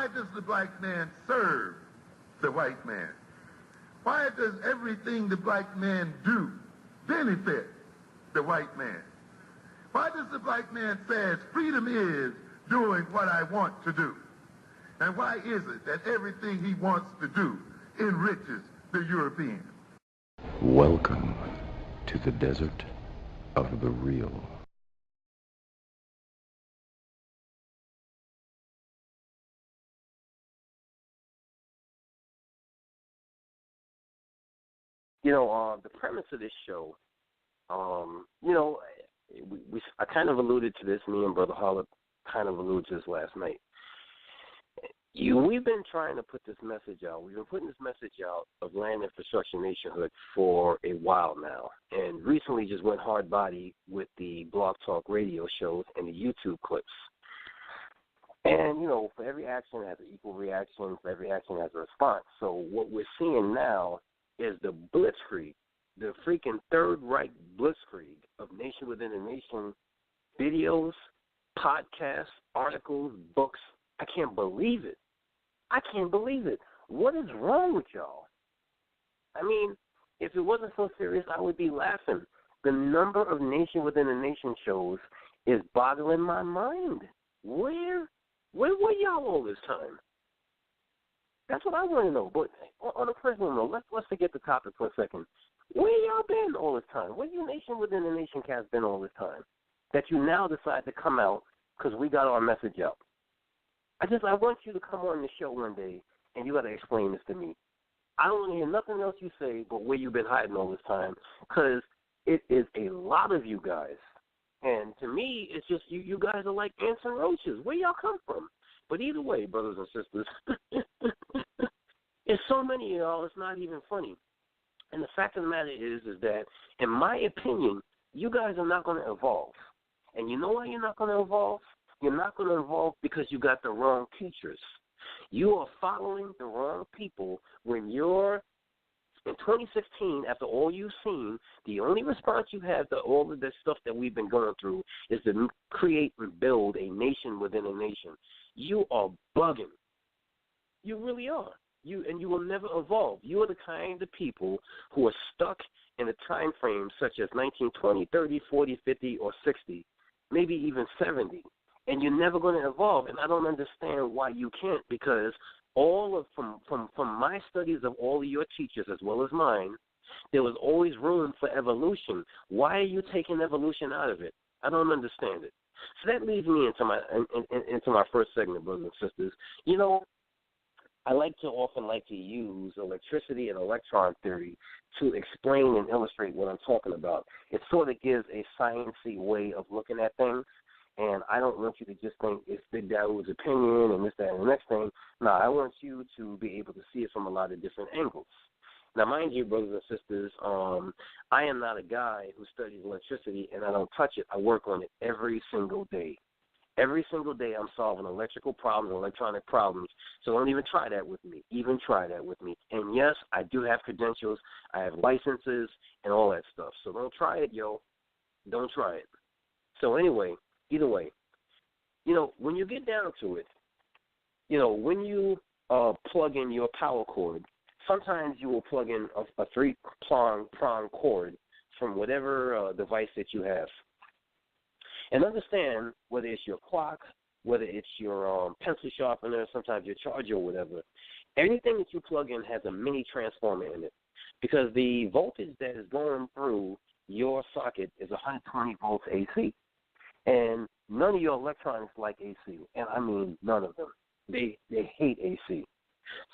Why does the black man serve the white man? Why does everything the black man do benefit the white man? Why does the black man say freedom is doing what I want to do? And why is it that everything he wants to do enriches the European? Welcome to the desert of the real. You know, the premise of this show, you know, I kind of alluded to this. Me and Brother Holip kind of alluded to this last night. We've been trying to put this message out. We've been putting this message out of land infrastructure nationhood for a while now, and recently just went hard body with the Blog Talk radio shows and the YouTube clips. And, you know, for every action has an equal reaction. For every action has a response. So what we're seeing now is the blitzkrieg, the freaking Third Reich blitzkrieg of Nation Within a Nation videos, podcasts, articles, books. I can't believe it. I can't believe it. What is wrong with y'all? I mean, if it wasn't so serious, I would be laughing. The number of Nation Within a Nation shows is boggling my mind. Where were y'all all this time? That's what I want to know. But on a personal note, let's forget the topic for a second. Where y'all been all this time? Where you Nation Within a Nation cast been all this time? That you now decide to come out because we got our message out. I want you to come on the show one day and you got to explain this to me. I don't want to hear nothing else you say but where you've been hiding all this time, because it is a lot of you guys. And to me, it's just you guys are like ants and roaches. Where y'all come from? But either way, brothers and sisters, there's so many of y'all, it's not even funny. And the fact of the matter is that, in my opinion, you guys are not going to evolve. And you know why you're not going to evolve? You're not going to evolve because you got the wrong teachers. You are following the wrong people when you're, in 2016, after all you've seen, the only response you have to all of this stuff that we've been going through is to create and build a nation within a nation. You are bugging. You really are. And you will never evolve. You are the kind of people who are stuck in a time frame such as 1920, 30, 40, 50, or 60, maybe even 70. And you're never going to evolve. And I don't understand why you can't, because from my studies of all of your teachers as well as mine, there was always room for evolution. Why are you taking evolution out of it? I don't understand it. So that leads me into my first segment, brothers and sisters. You know, I often like to use electricity and electron theory to explain and illustrate what I'm talking about. It sort of gives a sciencey way of looking at things. And I don't want you to just think it's Big Daddy's opinion and this, that, and the next thing. No, I want you to be able to see it from a lot of different angles. Now, mind you, brothers and sisters, I am not a guy who studies electricity and I don't touch it. I work on it every single day. Every single day I'm solving electrical problems, electronic problems. So don't even try that with me. And, yes, I do have credentials. I have licenses and all that stuff. So don't try it, yo. Don't try it. So anyway, either way, you know, when you get down to it, you know, when you plug in your power cord, sometimes you will plug in a three-prong cord from whatever device that you have. And understand, whether it's your clock, whether it's your pencil sharpener, sometimes your charger or whatever, anything that you plug in has a mini transformer in it, because the voltage that is going through your socket is 120 volts AC. And none of your electronics like AC, and I mean none of them. They hate AC.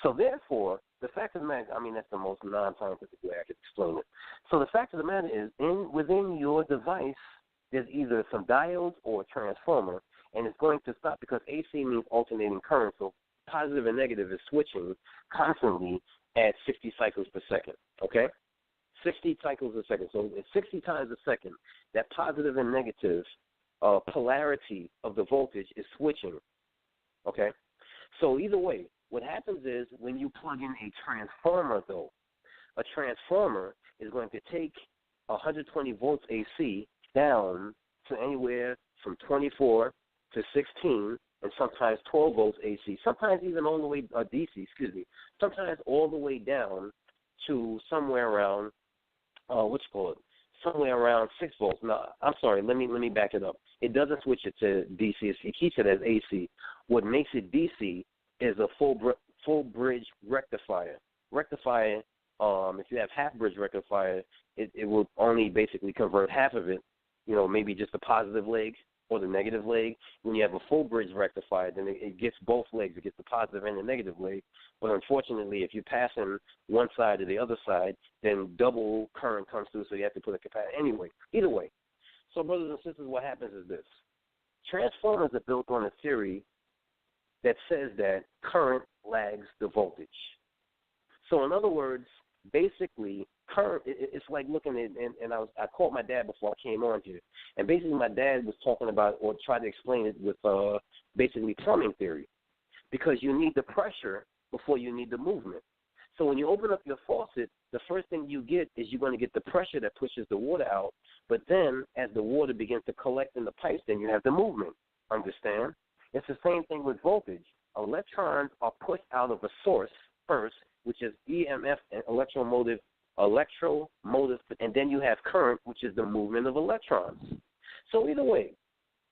So therefore, the fact of the matter, I mean, that's the most non-scientific way I could explain it. So the fact of the matter is, within your device, there's either some diodes or a transformer, and it's going to stop, because AC means alternating current, so positive and negative is switching constantly at 60 cycles per second, okay? 60 cycles a second. So it's 60 times a second. That positive and negative polarity of the voltage is switching, okay? So either way, what happens is when you plug in a transformer, though, a transformer is going to take 120 volts AC down to anywhere from 24 to 16, and sometimes 12 volts AC, sometimes even all the way, DC, sometimes all the way down to somewhere around, somewhere around 6 volts. No, I'm sorry, let me back it up. It doesn't switch it to DC, it keeps it as AC. What makes it DC is a full bridge rectifier. Rectifier, if you have half bridge rectifier, it will only basically convert half of it, maybe just the positive leg or the negative leg. When you have a full bridge rectifier, then it gets both legs. It gets the positive and the negative leg. But unfortunately, if you're passing one side to the other side, then double current comes through, so you have to put a capacitor. Anyway, either way. So, brothers and sisters, what happens is this. Transformers are built on a theory that says that current lags the voltage. So, in other words, basically, current, it's like looking at, and I called my dad before I came on here, and basically my dad was talking about, or tried to explain it with basically plumbing theory, because you need the pressure before you need the movement. So when you open up your faucet, the first thing you get is you're going to get the pressure that pushes the water out, but then as the water begins to collect in the pipes, then you have the movement. Understand? It's the same thing with voltage. Electrons are pushed out of a source first, which is EMF and electromotive, and then you have current, which is the movement of electrons. So either way,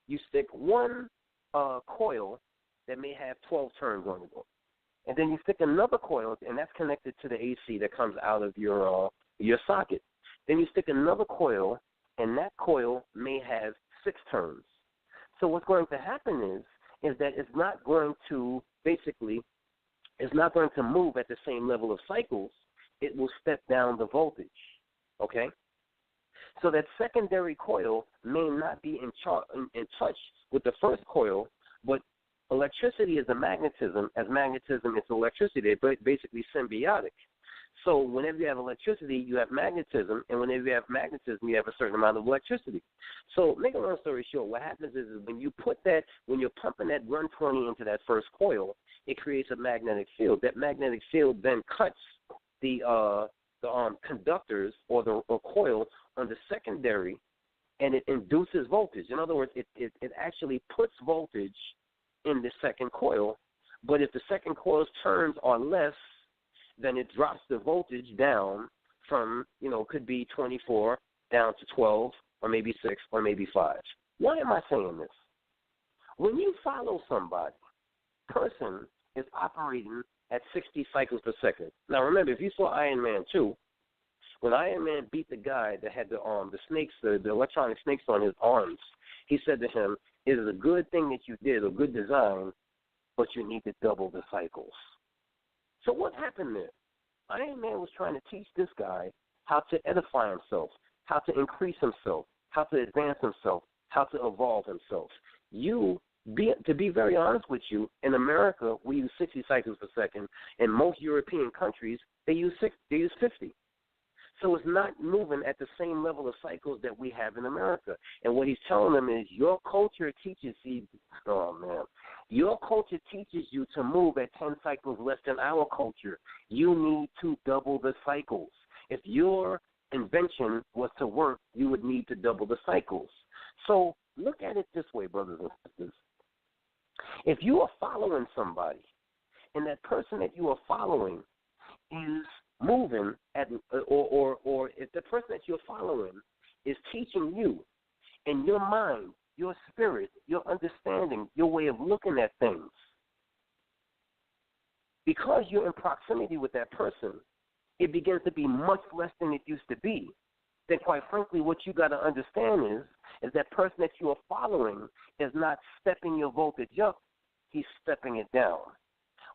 you stick one coil that may have 12 turns on it, and then you stick another coil, and that's connected to the AC that comes out of your socket. Then you stick another coil, and that coil may have 6 turns. So what's going to happen is that it's not going to move at the same level of cycles. It will step down the voltage, okay? So that secondary coil may not be in touch with the first coil, but electricity is a magnetism. As magnetism is electricity, they're basically symbiotic. So whenever you have electricity, you have magnetism, and whenever you have magnetism, you have a certain amount of electricity. So make a long story short, what happens is when you're pumping that 120 into that first coil, it creates a magnetic field. That magnetic field then cuts the conductors or the coil on the secondary, and it induces voltage. In other words, it actually puts voltage in the second coil, but if the second coil's turns are less, then it drops the voltage down from, could be 24 down to 12 or maybe 6 or maybe 5. Why am I saying this? When you follow somebody, person is operating at 60 cycles per second. Now remember, if you saw Iron Man 2, when Iron Man beat the guy that had the snakes, the electronic snakes on his arms, he said to him, "It is a good thing that you did, a good design, but you need to double the cycles." So what happened there? Iron Man was trying to teach this guy how to edify himself, how to increase himself, how to advance himself, how to evolve himself. To be very honest with you, in America, we use 60 cycles per second. In most European countries, they use 50. So it's not moving at the same level of cycles that we have in America. And what he's telling them is your culture teaches you to move at 10 cycles less than our culture. You need to double the cycles. If your invention was to work, you would need to double the cycles. So look at it this way, brothers and sisters. If you are following somebody, and that person that you are following is moving at, or if the person that you're following is teaching you in your mind, your spirit, your understanding, your way of looking at things, because you're in proximity with that person, it begins to be much less than it used to be. Then quite frankly, what you got to understand is that person that you are following is not stepping your voltage up, he's stepping it down.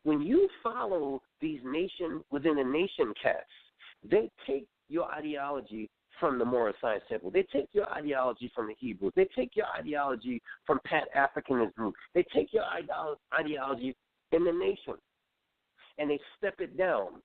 When you follow these within a nation cats, they take your ideology from the Moorish Science Temple. They take your ideology from the Hebrews. They take your ideology from Pat Afrikanist group. They take your ideology in the nation, and they step it down,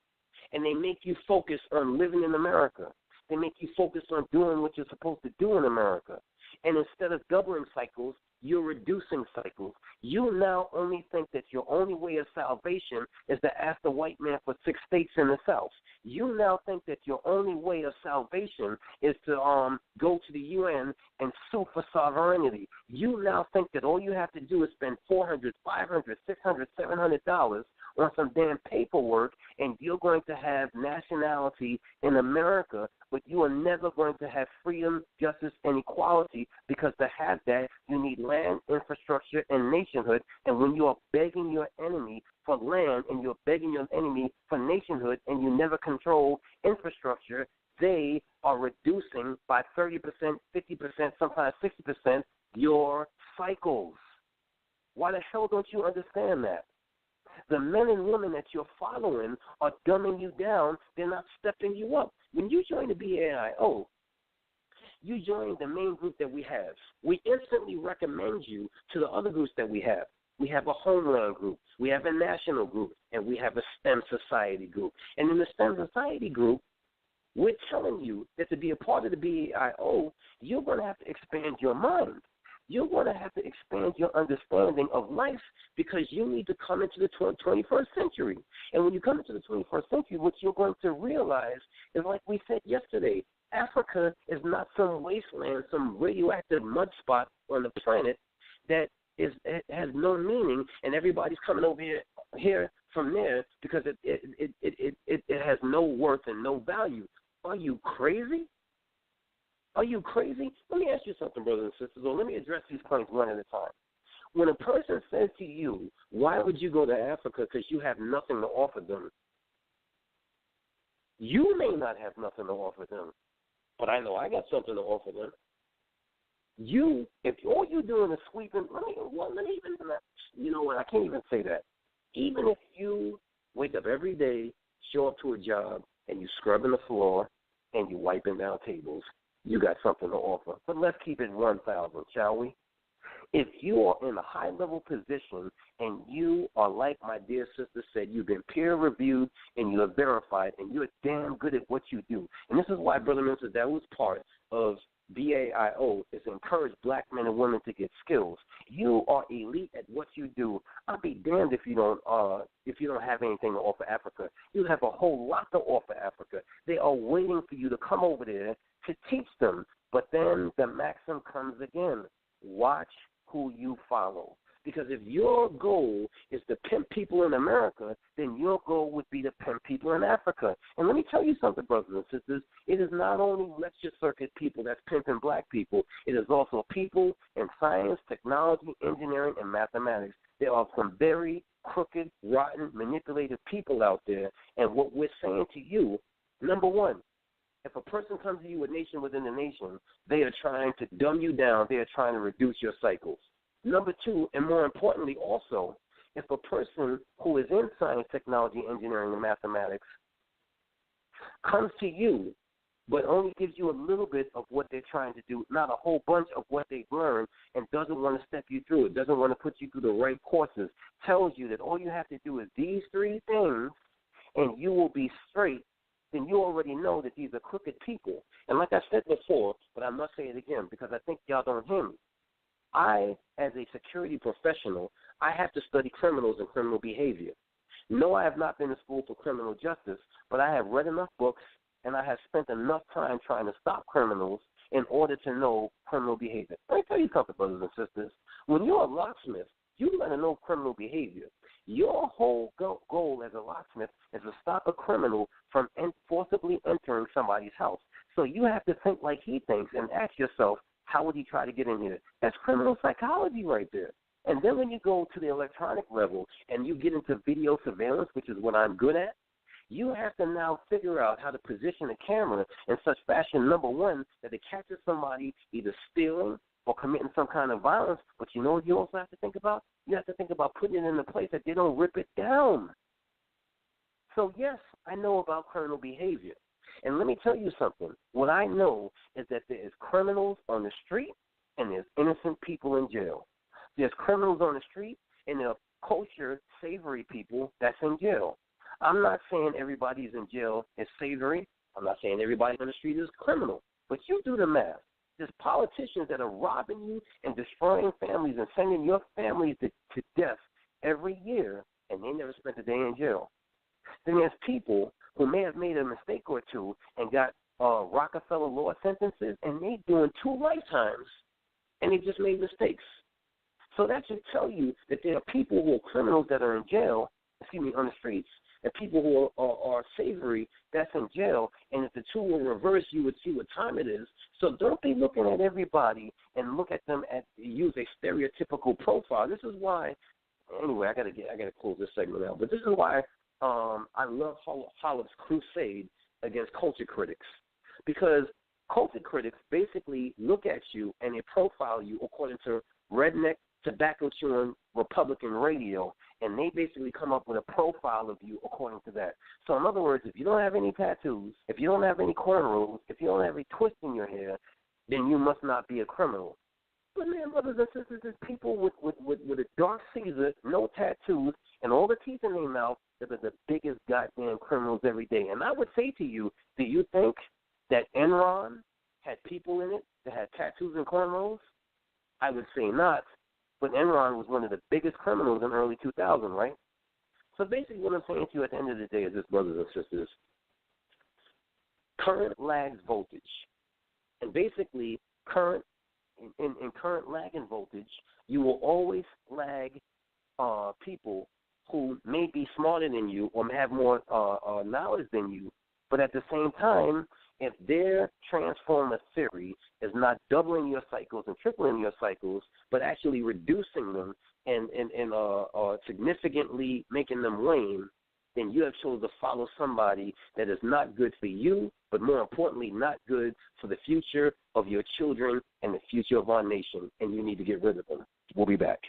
and they make you focus on living in America. They make you focus on doing what you're supposed to do in America. And instead of doubling cycles, you're reducing cycles. You now only think that your only way of salvation is to ask the white man for 6 states in the South. You now think that your only way of salvation is to go to the UN and sue for sovereignty. You now think that all you have to do is spend $400, $500, $600, $700 on some damn paperwork, and you're going to have nationality in America, but you are never going to have freedom, justice, and equality, because to have that, you need land, infrastructure, and nationhood. And when you are begging your enemy for land and you're begging your enemy for nationhood and you never control infrastructure, they are reducing by 30%, 50%, sometimes 60% your cycles. Why the hell don't you understand that? The men and women that you're following are dumbing you down. They're not stepping you up. When you join the BAIO, you join the main group that we have. We instantly recommend you to the other groups that we have. We have a homeland group, we have a national group, and we have a STEM society group. And in the STEM society group, we're telling you that to be a part of the BAIO, you're going to have to expand your mind. You're going to have to expand your understanding of life, because you need to come into the 21st century. And when you come into the 21st century, what you're going to realize is, like we said yesterday, Africa is not some wasteland, some radioactive mud spot on the planet that it has no meaning, and everybody's coming over here from there because it has no worth and no value. Are you crazy? Are you crazy? Let me ask you something, brothers and sisters, or let me address these points one at a time. When a person says to you, why would you go to Africa? Because you have nothing to offer them. You may not have nothing to offer them, but I know I got something to offer them. You, if all you're doing is sweeping, you know what, I can't even say that. Even if you wake up every day, show up to a job, and you scrubbing the floor, and you wiping down tables, you got something to offer. But let's keep it 1,000, shall we? If you are in a high-level position and you are, like my dear sister said, you've been peer-reviewed and you are verified and you're damn good at what you do. And this is why, Brother Minister, that was part of BAIO, is to encourage black men and women to get skills. You are elite at what you do. I'll be damned if you don't have anything to offer Africa. You have a whole lot to offer Africa. They are waiting for you to come over there to teach them. But then the maxim comes again: watch who you follow. Because if your goal is to pimp people in America, then your goal would be to pimp people in Africa. And let me tell you something, brothers and sisters. It is not only lecture circuit people that's pimping black people. It is also people in science, technology, engineering, and mathematics. There are some very crooked, rotten, manipulative people out there. And what we're saying to you, number one, if a person comes to you with nation within a nation, they are trying to dumb you down. They are trying to reduce your cycles. Number two, and more importantly also, if a person who is in science, technology, engineering, and mathematics comes to you but only gives you a little bit of what they're trying to do, not a whole bunch of what they've learned, and doesn't want to step you through it, doesn't want to put you through the right courses, tells you that all you have to do is these 3 things and you will be straight, then you already know that these are crooked people. And like I said before, but I must say it again because I think y'all don't hear me. I, as a security professional, I have to study criminals and criminal behavior. No, I have not been in school for criminal justice, but I have read enough books and I have spent enough time trying to stop criminals in order to know criminal behavior. Let me tell you something, brothers and sisters. When you're a locksmith, you got to know criminal behavior. Your whole goal as a locksmith is to stop a criminal from forcibly entering somebody's house. So you have to think like he thinks and ask yourself, how would he try to get in here? That's criminal psychology right there. And then when you go to the electronic level and you get into video surveillance, which is what I'm good at, you have to now figure out how to position a camera in such fashion, number one, that it catches somebody either stealing or committing some kind of violence. But you know what you also have to think about? You have to think about putting it in a place that they don't rip it down. So, yes, I know about criminal behavior. And let me tell you something. What I know is that there is criminals on the street and there's innocent people in jail. There's criminals on the street and there are kosher, savory people that's in jail. I'm not saying everybody's in jail is savory. I'm not saying everybody on the street is criminal. But you do the math. There's politicians that are robbing you and destroying families and sending your families to death every year, and they never spent a day in jail. Then there's people who may have made a mistake or two and got Rockefeller law sentences, and they doing 2 lifetimes, and they just made mistakes. So that should tell you that there are people who are criminals that are in jail, on the streets, and people who are savory that's in jail, and if the two were reversed, you would see what time it is. So don't be looking at everybody and look at them use a stereotypical profile. This is why, anyway, I gotta close this segment out, but this is why I love Holip's crusade against culture critics, because culture critics basically look at you and they profile you according to redneck, tobacco chewing Republican radio, and they basically come up with a profile of you according to that. So in other words, if you don't have any tattoos, if you don't have any cornrows, if you don't have any twist in your hair, then you must not be a criminal. But man, brothers and sisters, there's people with a dark Caesar, no tattoos, and all the teeth in their mouth that are the biggest goddamn criminals every day. And I would say to you, do you think that Enron had people in it that had tattoos and cornrows? I would say not. But Enron was one of the biggest criminals in early 2000, right? So basically what I'm saying to you at the end of the day is this, brothers and sisters. Current lags voltage. And basically, in current lag and voltage, you will always lag people who may be smarter than you or may have more knowledge than you. But at the same time, if their transformer theory is not doubling your cycles and tripling your cycles, but actually reducing them and significantly making them wane, then you have chosen to follow somebody that is not good for you, but more importantly, not good for the future of your children and the future of our nation, and you need to get rid of them. We'll be back.